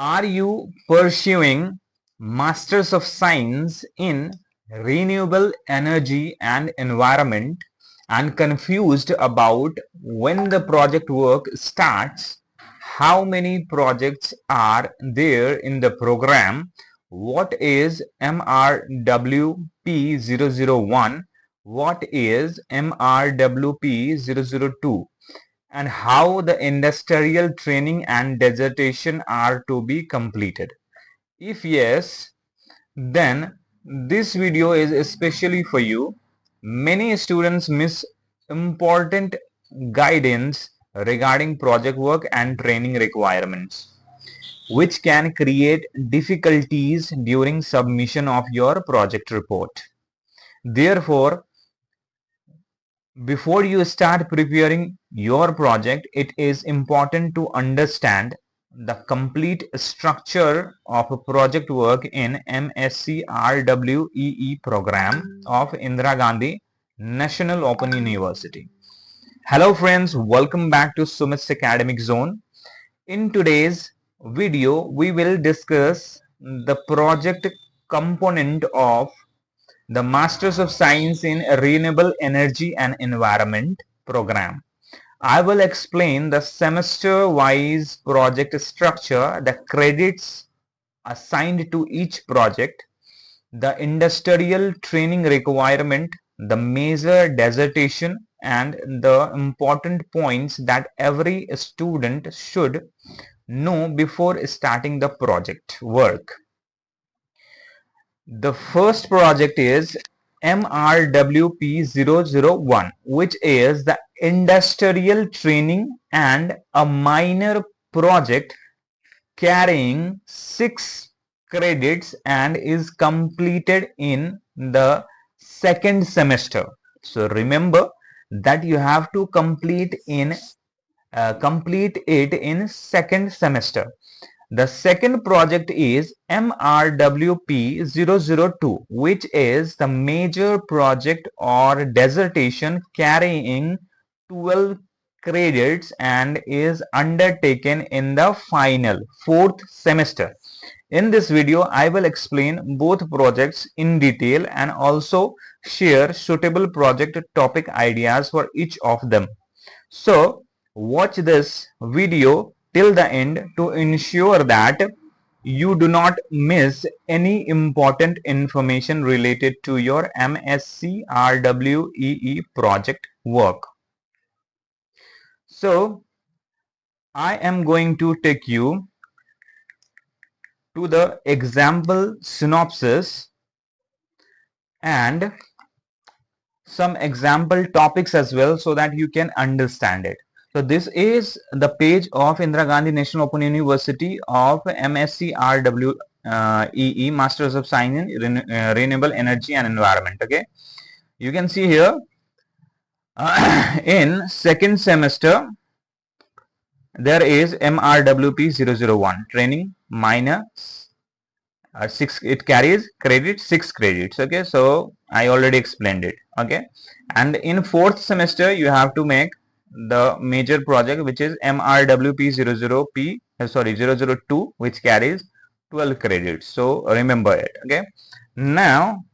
Are you pursuing Masters of Science in Renewable Energy and Environment and confused about when the project work starts? How many projects are there in the program? What is MRWP-001? What is MRWP-002? And how the industrial training and dissertation are to be completed? If yes, then this video is especially for you. Many students miss important guidance regarding project work and training requirements, which can create difficulties during submission of your project report. Therefore, before you start preparing your project, it is important to understand the complete structure of project work in MSc program of Indira Gandhi National Open University. Hello friends, welcome back to Sumits Academic Zone. In today's video, we will discuss the project component of the Masters of Science in Renewable Energy and Environment program. I will explain the semester-wise project structure, the credits assigned to each project, the industrial training requirement, the major dissertation, and the important points that every student should know before starting the project work. The first project is MRWP-001, which is the industrial training and a minor project carrying 6 credits and is completed in the second semester. So remember that you have to complete it in second semester. The second project is MRWP-002, which is the major project or dissertation carrying 12 credits and is undertaken in the final fourth semester. In this video, I will explain both projects in detail and also share suitable project topic ideas for each of them. So, watch this video till the end to ensure that you do not miss any important information related to your MSCRWEE project work. So, I am going to take you to the example synopsis and some example topics as well so that you can understand it. So this is the page of Indira Gandhi National Open University of MSCRWEE Masters of Science in Renewable Energy and Environment. Okay, you can see here in second semester there is MRWP-001 training minus 6. It carries credit 6 credits. Okay, so I already explained it. Okay, and in fourth semester you have to make the major project, which is MRWP-002, which carries 12 credits. So remember it. Okay, now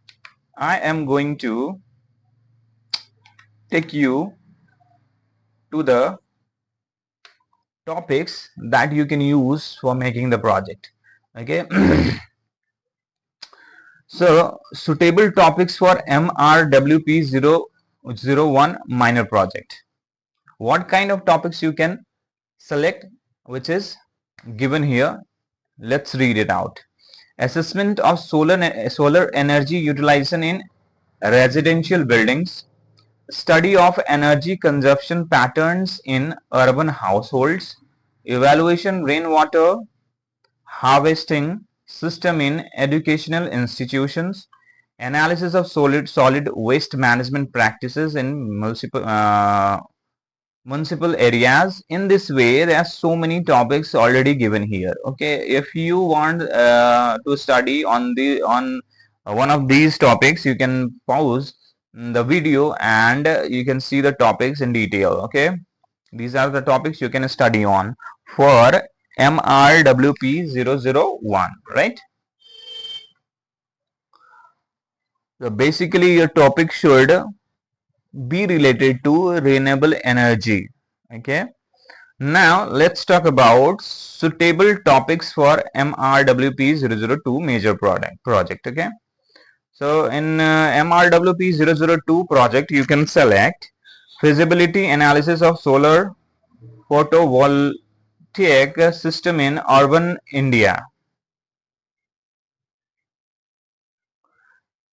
I am going to take you to the topics that you can use for making the project. Okay. So suitable topics for MRWP-001 minor project. What kind of topics you can select, which is given here? Let's read it out. Assessment of solar energy utilization in residential buildings. Study of energy consumption patterns in urban households. Evaluation rainwater harvesting system in educational institutions. Analysis of solid waste management practices in municipal areas. In this way, there are so many topics already given here. Okay, if you want to study on one of these topics, you can pause the video and you can see the topics in detail. Okay, these are the topics you can study on for MRWP-001, right? So basically your topic should be related to renewable energy. Okay. Now let's talk about suitable topics for MRWP-002 major project. Okay. So in MRWP-002 project, you can select feasibility analysis of solar photovoltaic system in urban India.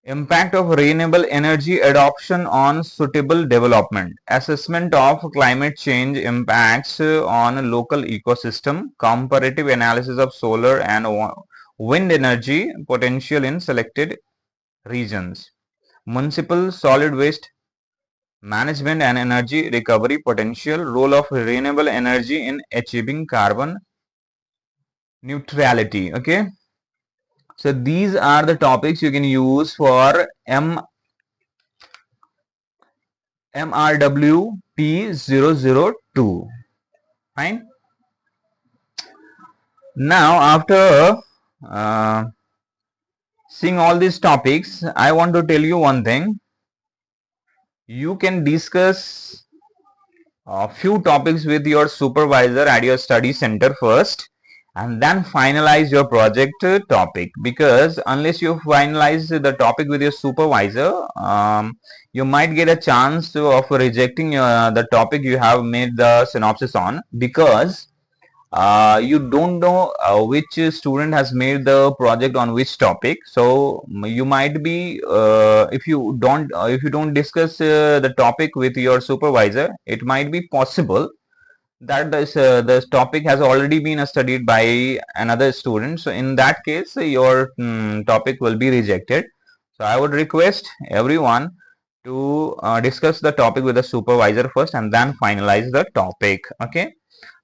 Impact of renewable energy adoption on suitable development. Assessment of climate change impacts on local ecosystem. Comparative analysis of solar and wind energy potential in selected regions. Municipal solid waste management and energy recovery potential. Role of renewable energy in achieving carbon neutrality. Okay. So these are the topics you can use for MRWP-002. Fine. Now after uh, seeing all these topics, I want to tell you one thing. You can discuss a few topics with your supervisor at your study center first and then finalize your project topic, because unless you finalize the topic with your supervisor, you might get a chance of rejecting the topic you have made the synopsis on, because you don't know which student has made the project on which topic. So you might be if you don't discuss the topic with your supervisor, it might be possible that this topic has already been studied by another student. So in that case, your topic will be rejected. So I would request everyone to discuss the topic with the supervisor first and then finalize the topic. Okay.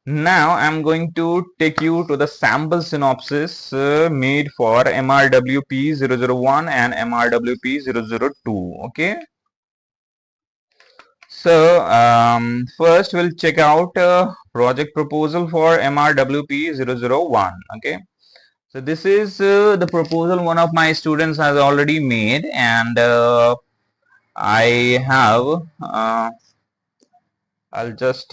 Now I'm going to take you to the sample synopsis made for MRWP-001 and MRWP-002. Okay. So first we'll check out project proposal for MRWP-001. Okay. So this is the proposal one of my students has already made, and I have I'll just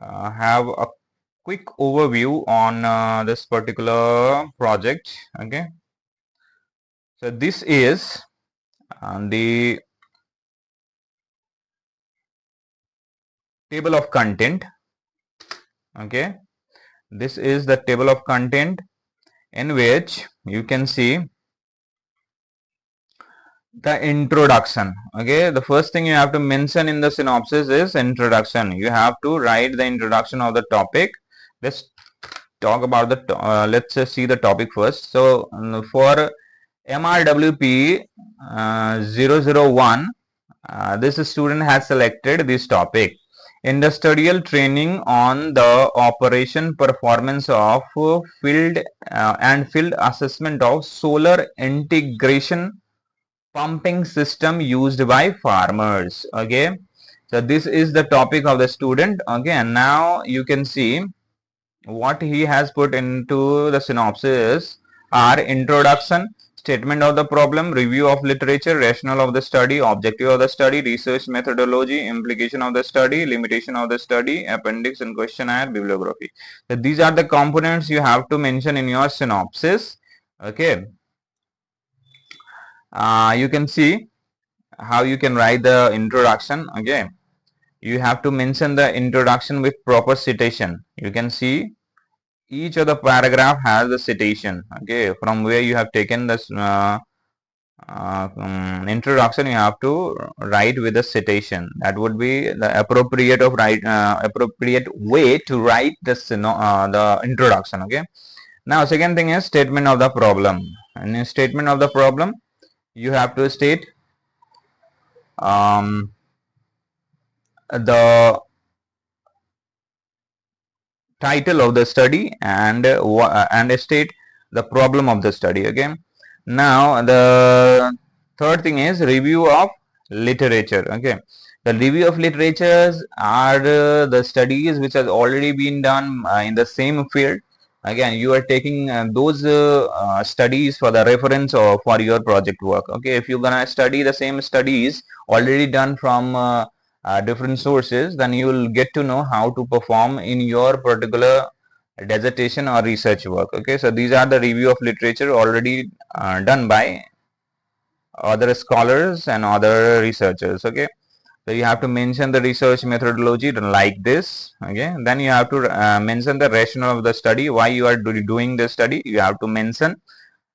have a quick overview on this particular project. Okay. So this is the table of content. Okay. This is the table of content in which you can see the introduction. Okay. The first thing you have to mention in the synopsis is introduction. You have to write the introduction of the topic. Let's talk about the let's see the topic first. So for MRWP 001, this student has selected this topic: industrial training on the operation performance of field and field assessment of solar integration pumping system used by farmers. Okay, so this is the topic of the student. Okay, and now you can see what he has put into the synopsis are introduction, statement of the problem, review of literature, rationale of the study, objective of the study, research methodology, implication of the study, limitation of the study, appendix and questionnaire, bibliography. So these are the components you have to mention in your synopsis. Okay. You can see how you can write the introduction. Okay. You have to mention the introduction with proper citation. You can see each of the paragraph has the citation. Okay, from where you have taken this introduction, you have to write with the citation. That would be the appropriate way to write the introduction. Okay. Now second thing is statement of the problem. And in statement of the problem, you have to state the title of the study and state the problem of the study. Okay. Now the third thing is review of literature. Okay. The review of literatures are the studies which has already been done in the same field. Again, you are taking those studies for the reference or for your project work. Okay, if you're gonna study the same studies already done from different sources, then you will get to know how to perform in your particular dissertation or research work. Okay, so these are the review of literature already done by other scholars and other researchers. Okay, so you have to mention the research methodology like this. Okay, then you have to mention the rationale of the study, why you are doing the study. You have to mention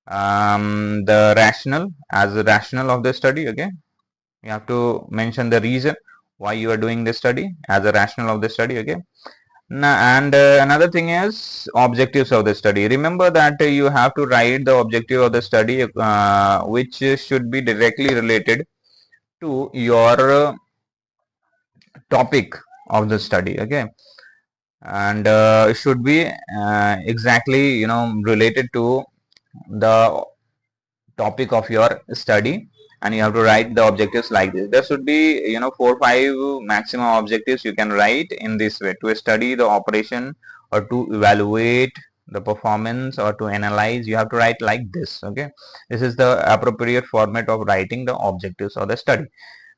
the rationale as the rationale of the study. Okay, you have to mention the reason why you are doing the study as a rationale of the study. Okay, now, and another thing is objectives of the study. Remember that you have to write the objective of the study which should be directly related to your topic of the study. Okay, and it should be exactly related to the topic of your study, and you have to write the objectives like this. There should be 4 or 5 maximum objectives you can write in this way: to study the operation, or to evaluate the performance, or to analyze. You have to write like this. Okay, this is the appropriate format of writing the objectives of the study.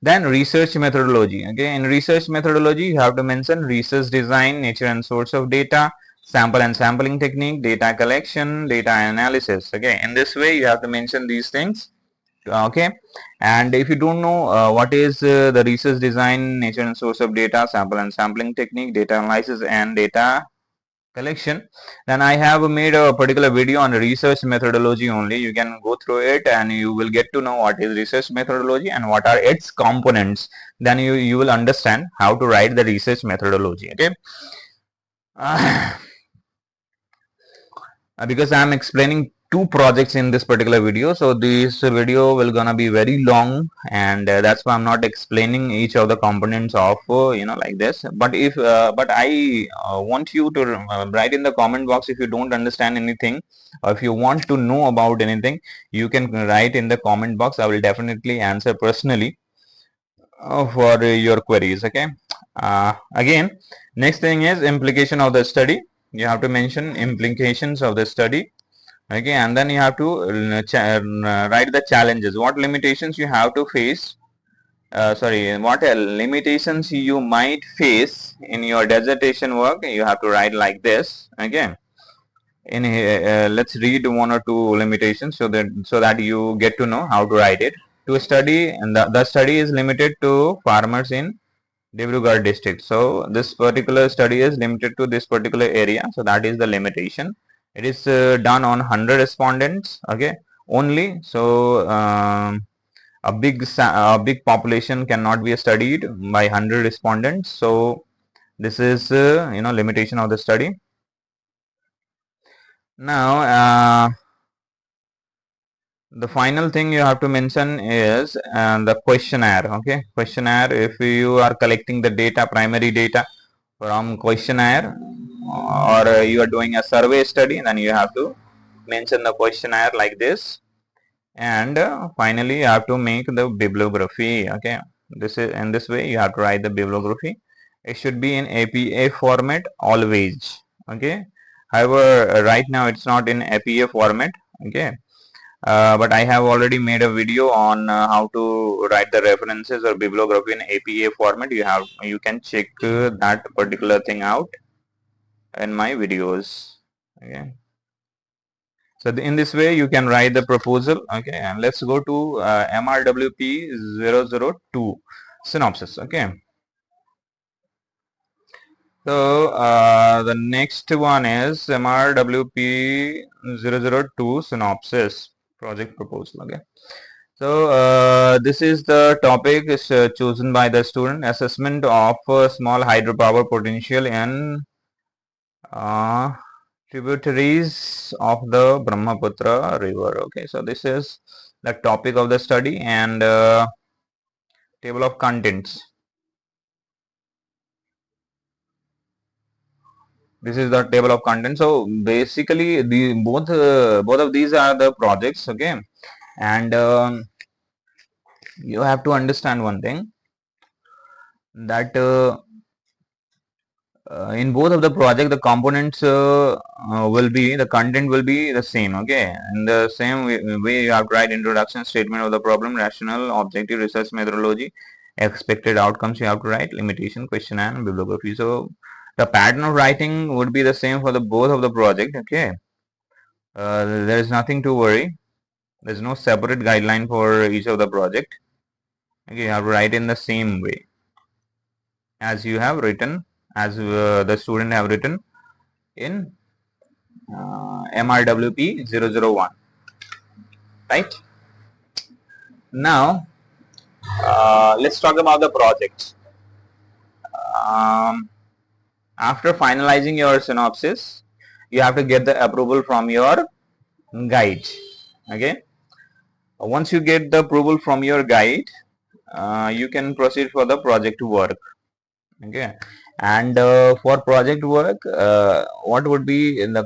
Then research methodology. Okay, in research methodology you have to mention research design, nature and source of data, sample and sampling technique, data collection, data analysis. Okay, in this way you have to mention these things. Okay, and if you don't know what is the research design, nature and source of data, sample and sampling technique, data analysis and data collection, then I have made a particular video on research methodology only. You can go through it and you will get to know what is research methodology and what are its components. Then you will understand how to write the research methodology. Okay, because I am explaining two projects in this particular video, so this video will gonna be very long, and that's why I'm not explaining each of the components of like this. But if but I want you to write in the comment box if you don't understand anything, or if you want to know about anything, you can write in the comment box. I will definitely answer personally for your queries. Okay, again, next thing is implication of the study. You have to mention implications of the study. Okay, and then you have to write the challenges, what limitations you have to face, what limitations you might face in your dissertation work. You have to write like this. Okay, in let's read 1 or 2 limitations so that you get to know how to write it. To study, and the study is limited to farmers in Dibrugarh district. So this particular study is limited to this particular area. So that is the limitation. It is done on 100 respondents. Okay, only. So a big population cannot be studied by 100 respondents. So this is limitation of the study. Now the final thing you have to mention is the questionnaire. Okay, questionnaire. If you are collecting the data, primary data from questionnaire, or you are doing a survey study, then you have to mention the questionnaire like this. And finally you have to make the bibliography. Okay, this is in this way you have to write the bibliography. It should be in APA format always. Okay, however right now it's not in APA format. Okay, but I have already made a video on how to write the references or bibliography in APA format. You can check that particular thing out in my videos. Okay, so in this way you can write the proposal. Okay, and let's go to MRWP-002 synopsis. Okay, so the next one is MRWP-002 synopsis project proposal. Okay, so this is the topic is chosen by the student: assessment of small hydropower potential in uh, tributaries of the Brahmaputra river. Okay, so this is the topic of the study, and table of contents. This is the table of contents. So basically, the both of these are the projects. Okay, and you have to understand one thing. that in both of the project the components will be, the content will be the same. Okay, in the same way you have to write introduction, statement of the problem, rationale, objective, research methodology, expected outcomes you have to write, limitation, questionnaire, and bibliography. So the pattern of writing would be the same for the both of the project. Okay, there is nothing to worry. There's no separate guideline for each of the project. Okay, you have to write in the same way as you have written, as the student have written in MRWP-001. Right? Now, let's talk about the project. After finalizing your synopsis, you have to get the approval from your guide. Okay. Once you get the approval from your guide, you can proceed for the project work. Okay, and for project work, what would be in the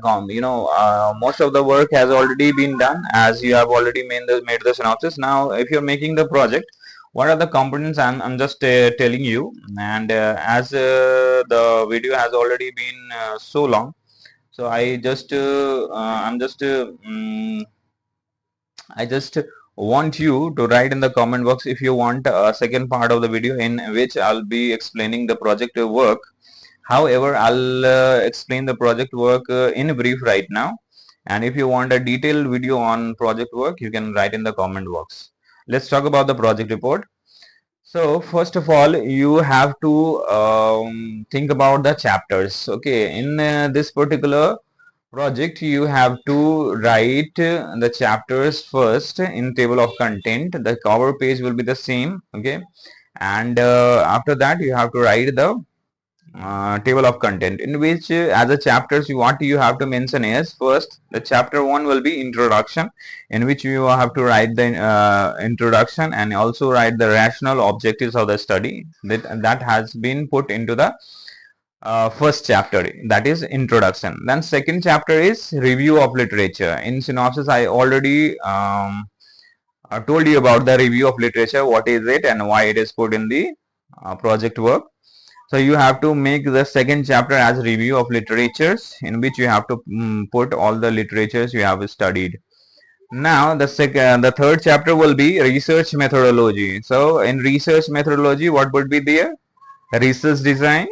most of the work has already been done, as you have already made the synopsis. Now if you're making the project, what are the components? I'm just telling you, and as the video has already been so long, so I just want you to write in the comment box if you want a second part of the video in which I'll be explaining the project work. However, I'll explain the project work in brief right now. And if you want a detailed video on project work, you can write in the comment box. Let's talk about the project report. So first of all, you have to think about the chapters. Okay, in this particular project, you have to write the chapters first in table of content. The cover page will be the same. Okay, and after that you have to write the table of content, in which as a chapters what you have to mention is, first the chapter 1 will be introduction, in which you have to write the introduction and also write the rational objectives of the study that has been put into the first chapter, that is introduction. Then second chapter is review of literature. In synopsis I already told you about the review of literature, what is it and why it is put in the project work. So you have to make the second chapter as review of literatures, in which you have to put all the literatures you have studied. Now the third chapter will be research methodology. So in research methodology, what would be there? Research design,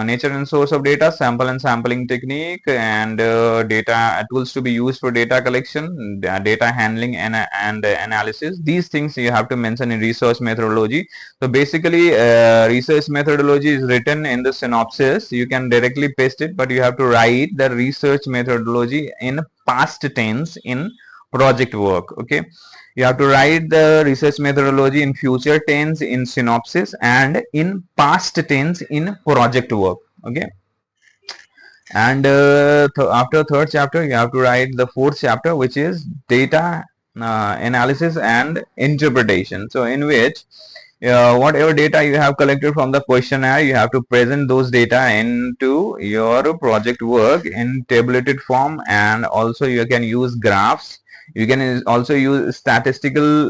nature and source of data, sample and sampling technique, and data tools to be used for data collection, data handling, and analysis. These things you have to mention in research methodology. So basically, research methodology is written in the synopsis. You can directly paste it, but you have to write the research methodology in past tense in project work. Okay, you have to write the research methodology in future tense in synopsis and in past tense in project work. Okay, and after third chapter you have to write the fourth chapter, which is data analysis and interpretation. So in which whatever data you have collected from the questionnaire, you have to present those data into your project work in tabulated form, and also you can use graphs. You can also use statistical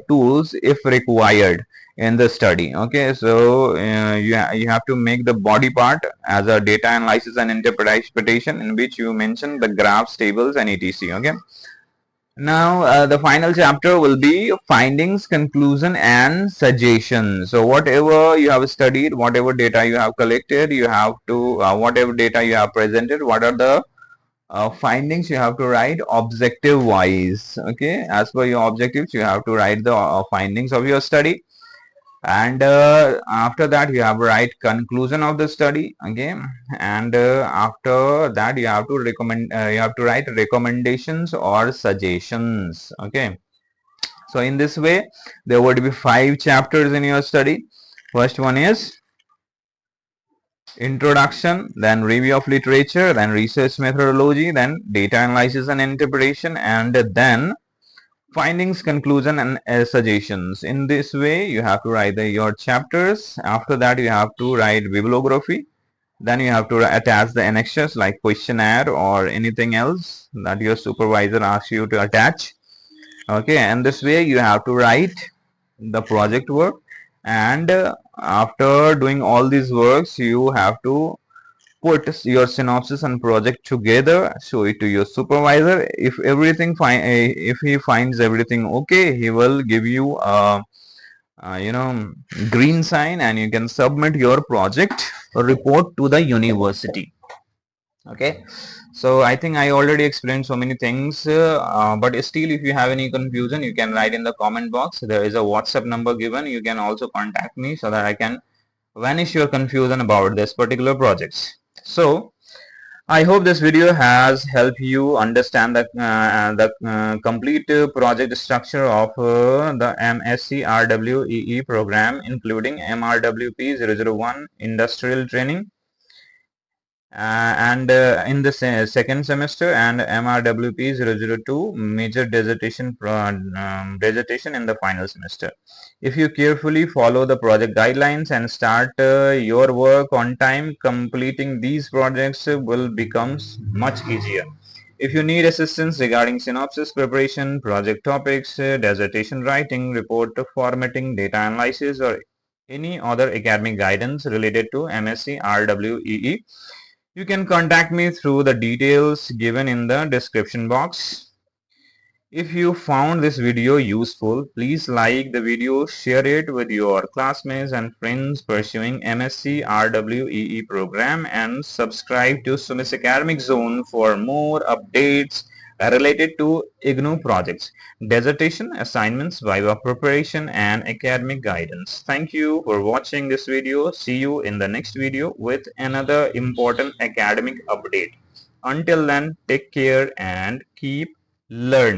tools if required in the study. Okay, so you have to make the body part as a data analysis and interpretation, in which you mention the graphs, tables, and etc. Okay. Now the final chapter will be findings, conclusion, and suggestions. So whatever you have studied, whatever data you have collected, you have to whatever data you have presented, what are the findings you have to write objective wise. Okay, as per your objectives you have to write the findings of your study, and after that you have to write conclusion of the study. Okay, and after that you have to write recommendations or suggestions. Okay, so in this way there would be 5 chapters in your study. First one is introduction, then review of literature, then research methodology, then data analysis and interpretation, and then findings, conclusion, and suggestions. In this way you have to write your chapters. After that you have to write bibliography, then you have to attach the annexures like questionnaire or anything else that your supervisor asks you to attach. Okay, and this way you have to write the project work, and after doing all these works, you have to put your synopsis and project together, show it to your supervisor. If everything fine, if he finds everything okay, he will give you a green sign, and you can submit your project report to the university. Okay, so I think I already explained so many things, but still if you have any confusion, you can write in the comment box. There is a WhatsApp number given. You can also contact me so that I can vanish your confusion about this particular projects. So I hope this video has helped you understand the complete project structure of the MSCRWEE program, including MRWP-001 industrial training, and in the second semester, and MRWP-002 major dissertation in the final semester. If you carefully follow the project guidelines and start your work on time, completing these projects will become much easier. If you need assistance regarding synopsis preparation, project topics, dissertation writing, report formatting, data analysis, or any other academic guidance related to MSc RWEE, you can contact me through the details given in the description box. If you found this video useful, please like the video, share it with your classmates and friends pursuing MSc RWEE program, and subscribe to Sumits Academic Zone for more updates related to IGNOU projects, dissertation assignments, Viva preparation, and academic guidance. Thank you for watching this video. See you in the next video with another important academic update. Until then, take care and keep learning.